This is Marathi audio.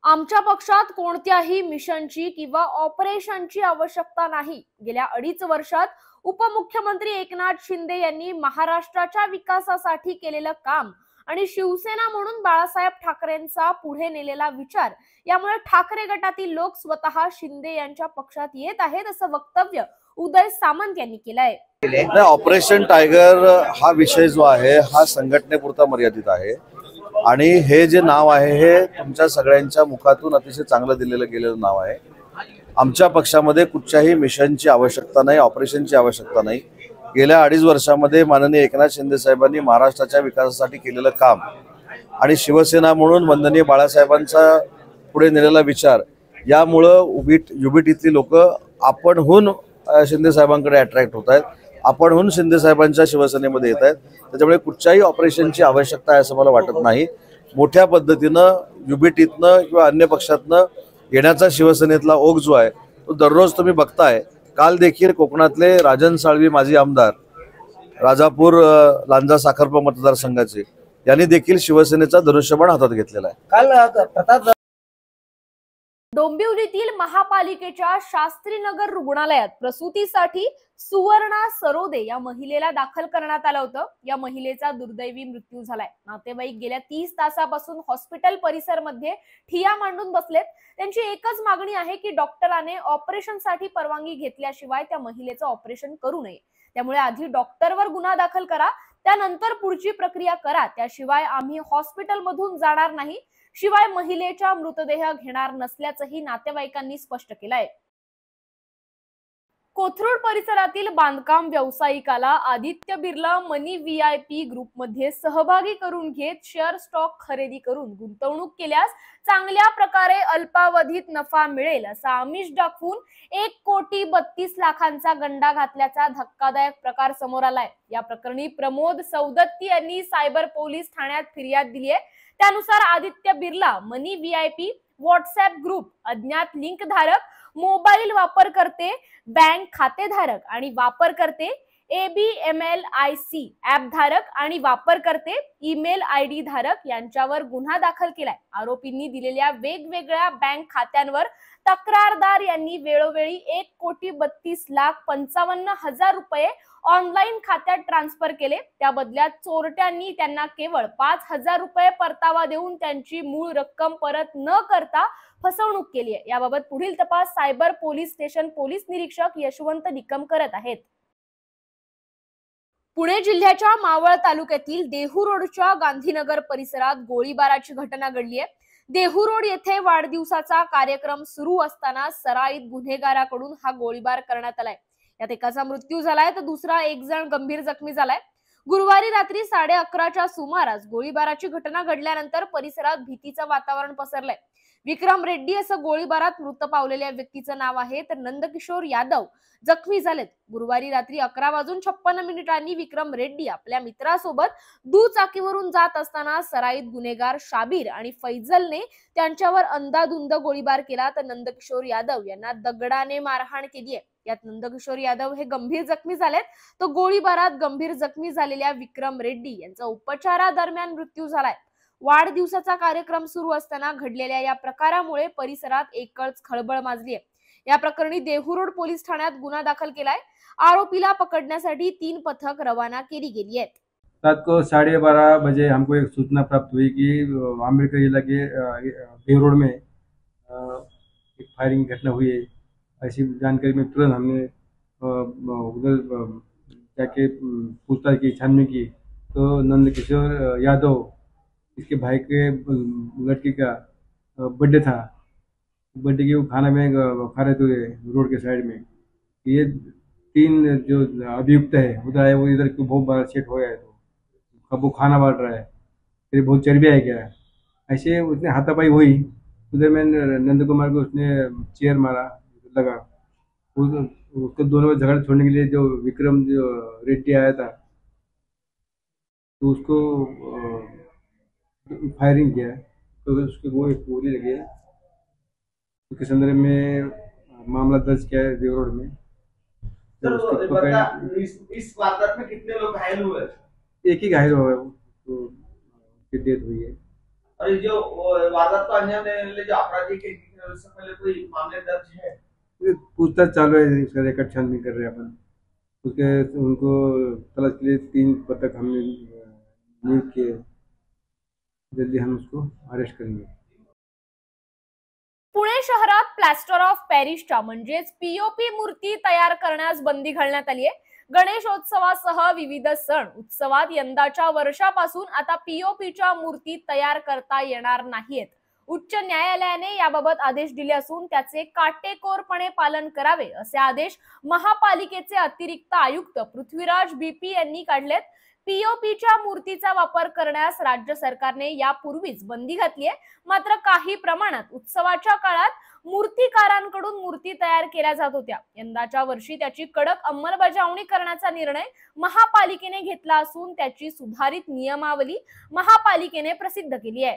आमच्या पक्षात कोणत्याही मिशनची किंवा ऑपरेशनची आवश्यकता नाही। गेल्या 2.5 वर्षात उपमुख्यमंत्री एकनाथ शिंदे यांनी महाराष्ट्राच्या विकासासाठी केलेलं काम आणि शिवसेना म्हणून बाळासाहेब ठाकरेंचा पुढे नेलेला विचार यामुळे ठाकरे गटातील लोक स्वतः शिंदे यांच्या पक्षात येत आहेत, असं वक्तव्य उदय सामंत यांनी केलंय। ऑपरेशन टायगर हा विषय जो आहे हा संघटनेपुरता मर्यादित आहे आणि हे जे नाव आहे हे तुमच्या सगळ्यांच्या मुखातून अतिशय चांगलं दिलेलं गेलेलं नाव आहे। आमच्या पक्षामध्ये कुठच्याही मिशनची आवश्यकता नाही, ऑपरेशनची आवश्यकता नाही। गेल्या 2.5 वर्षामध्ये माननीय एकनाथ शिंदे साहेबांनी महाराष्ट्राच्या विकासासाठी केलेलं काम आणि शिवसेना म्हणून वंदनीय बाळासाहेबांचा पुढे नेलेला विचार यामुळं युबीटीतली लोक आपणहून शिंदे साहेबांकडे अट्रॅक्ट होत आहेत, आपणहून शिंदे साहेबांच्या शिवसेनेमध्ये येत आहेत। त्याच्यामुळे कुठच्याही ऑपरेशनची आवश्यकता आहे असं मला वाटत नाही। मोठ्या पद्धतीनं युबीटीतनं किंवा अन्य पक्षातनं येण्याचा शिवसेनेतला ओघ जो आहे तो दररोज तुम्ही बघताय। काल देखील कोकणातले राजन साळवी माजी आमदार राजापूर लांजा साखरपा मतदारसंघाचे यांनी देखील शिवसेनेचा धनुष्यबाण हातात घेतलेला आहे। डोंबिवलीतील महापालिकेच्या शास्त्रीनगर रुग्णालयात प्रसूतीसाठी सुवर्णा सरोदे या महिलेला दाखल करण्यात आलं होतं। या महिलेचा दुर्दैवी मृत्यू झालाय। नातेवाईक गेल्या 30 तासापासून हॉस्पिटल परिसर मध्ये ठिया मांडून बसलेत। त्यांची एकच मागणी आहे की डॉक्टराने ऑपरेशनसाठी परवानगी घेतल्याशिवाय त्या महिलेचं ऑपरेशन करू नये। त्यामुळे आधी डॉक्टरवर गुन्हा दाखल करा, त्यानंतर पुढची प्रक्रिया करा, त्याशिवाय आम्ही हॉस्पिटल मधून जाणार नाही, शिवाय महिलेचा मृतदेह घेणार नसल्याचंही नातेवाईकांनी स्पष्ट केलंय। कोथरूड परिसरातील बांधकाम व्यावसायिकाला आदित्य बिर्ला मनी व्हीआयपी ग्रुपमध्ये सहभागी करून घेत शेअर स्टॉक खरेदी करून गुंतवणूक केल्यास चांगल्या प्रकारे अल्पावधीत नफा मिळेल असा आमिष दाखवून 1,32,00,000चा गंडा घातल्याचा धक्कादायक प्रकार समोर आलाय। या प्रकरणी प्रमोद सौदत्ती यांनी सायबर पोलीस ठाण्यात फिर्याद दिली आहे। त्यानुसार आदित्य बिर्ला मनी व्हीआयपी व्हॉट्सअप ग्रुप अज्ञात लिंक धारक, मोबाईल वापरकर्ते, बँक खातेधारक आणि वापरकर्ते, ABMLIC ऍप धारक आणि वापरकर्ते, ईमेल ID धारक यांच्यावर गुन्हा दाखल केलाय। आरोपींनी दिलेल्या वेगवेगळ्या बँक खात्यांवर तक्रारदार यांनी वेळोवेळी 1,32,55,000 रुपये ऑनलाईन खात्यात ट्रान्सफर केले। त्या बदल्यात चोरट्यांनी त्यांना केवळ 5,000 रुपये परतावा देऊन त्यांची मूळ रक्कम परत न करता फसवणूक केली आहे। याबाबत पुढील तपास सायबर पोलीस स्टेशन पोलीस निरीक्षक यशवंत निकम करत आहेत। पुणे जिल्ह्याच्या मावळ तालुक्यातील देहू रोडच्या गांधीनगर परिसरात गोळीबाराची घटना घडली आहे। देहू रोड येथे वाढदिवसाचा कार्यक्रम सुरू असताना सराईत गुन्हेगाराकडून हा गोळीबार करण्यात आलाय। यात एकाचा मृत्यू झालाय तर दुसरा एक जण गंभीर जखमी झालाय। गुरुवारी रात्री 11:30च्या सुमारास गोळीबाराची घटना घडल्यानंतर परिसरात भीतीचं वातावरण पसरलंय। विक्रम रेड्डी असं गोळीबारात मृत पावलेल्या व्यक्तीचं नाव आहे, तर नंदकिशोर यादव जखमी झालेत। गुरुवारी रात्री 11:56 विक्रम रेड्डी आपल्या मित्रासोबत दुचाकीवरून जात असताना सराईत गुन्हेगार शाबीर आणि फैजलने त्यांच्यावर अंधाधुंद गोळीबार केला, तर नंदकिशोर यादव यांना दगडाने मारहाण केली आहे। यात नंदकिशोर यादव हे गंभीर जखमी झालेत, तर गोळीबारात गंभीर जखमी झालेल्या विक्रम रेड्डी यांचा उपचारादरम्यान मृत्यू झालाय। वाढदिवसाचा कार्यक्रम सुरू असताना घडलेल्या या प्रकारामुळे परिसरात एकच खळबळ माजली आहे। या प्रकरणी देहू रोड पोलीस ठाण्यात गुन्हा दाखल केलाय। आरोपीला पकडण्यासाठी 3 पथक रवाना केली गेली आहेत। रात को 12:30 बजे हमको एक सूचना प्राप्त हुई कि अम्बेडकर इलाके देहू रोड में एक फायरिंग घटना हुई है। ऐसी जानकारी में तुरंत हमने उधर जाके पूछताछ की, छानबीन की, तो नंदकिशोर यादव इसके भाई के लड़की का बर्थडे था। बर्थडे की वो खाना में खा रहे थे रोड के साइड में। ये 3 जो अभियुक्त है उधर आए, वो इधर बहुत बड़ा सेट हो गया है, तो अब वो खाना बांट रहा है, फिर बहुत चर्बी है क्या, ऐसे उसने हाथापाई हुई। उधर में नंद कुमार को उसने चेयर मारा लगा। उसको दोनों में झगड़ा छोड़ने के लिए जो विक्रम जो रेड्डी आया था तो उसको फायरिंग किया, तो उसके वो एक गोली लगी है। उसके संदर्भ में मामला दर्ज किया है देव रोड में। इस वारदात में कितने लोग घायल हुए? एक ही घायल हुआ है, तो उसकी डेथ हुई है। और ये जो वारदात को अंजाम देने वाले जो अपराधी के उससे पहले कोई मामले दर्ज है? ये पूछताछ चालू है, इसका रिकॉर्ड छानबीन कर रहे हैं अपन। उसके उनको तलाश के लिए 3 पथक हमने नियुक्त किए। जल्दी हम उसको अरेस्ट करेंगे। पुणे शहरात प्लॅस्टर ऑफ पॅरिसच्या म्हणजेच पीओपी मूर्ती तयार करण्यास बंदी घालण्यात आली आहे। गणेशोत्सवासह विविध सण उत्सवात यंदाच्या वर्षापासून आता पीओपीच्या मूर्ती तयार करता येणार नाहीत। उच्च न्यायालयाने याबाबत आदेश दिले असून त्याचे काटेकोरपणे पालन करावे असे आदेश महापालिकेचे अतिरिक्त आयुक्त पृथ्वीराज बीपी यांनी काढलेत। पीओपीच्या मूर्तीचा वापर करण्यास राज्य सरकारने यापूर्वीच बंदी घातली आहे, मात्र काही प्रमाणात उत्सवाच्या काळात मूर्तिकारांकडून मूर्ती तयार केल्या जात होत्या। यंदाच्या वर्षी त्याची कडक अंमलबजावणी करण्याचा निर्णय महापालिकेने घेतला असून त्याची सुधारित नियमावली महापालिकेने प्रसिद्ध केली आहे।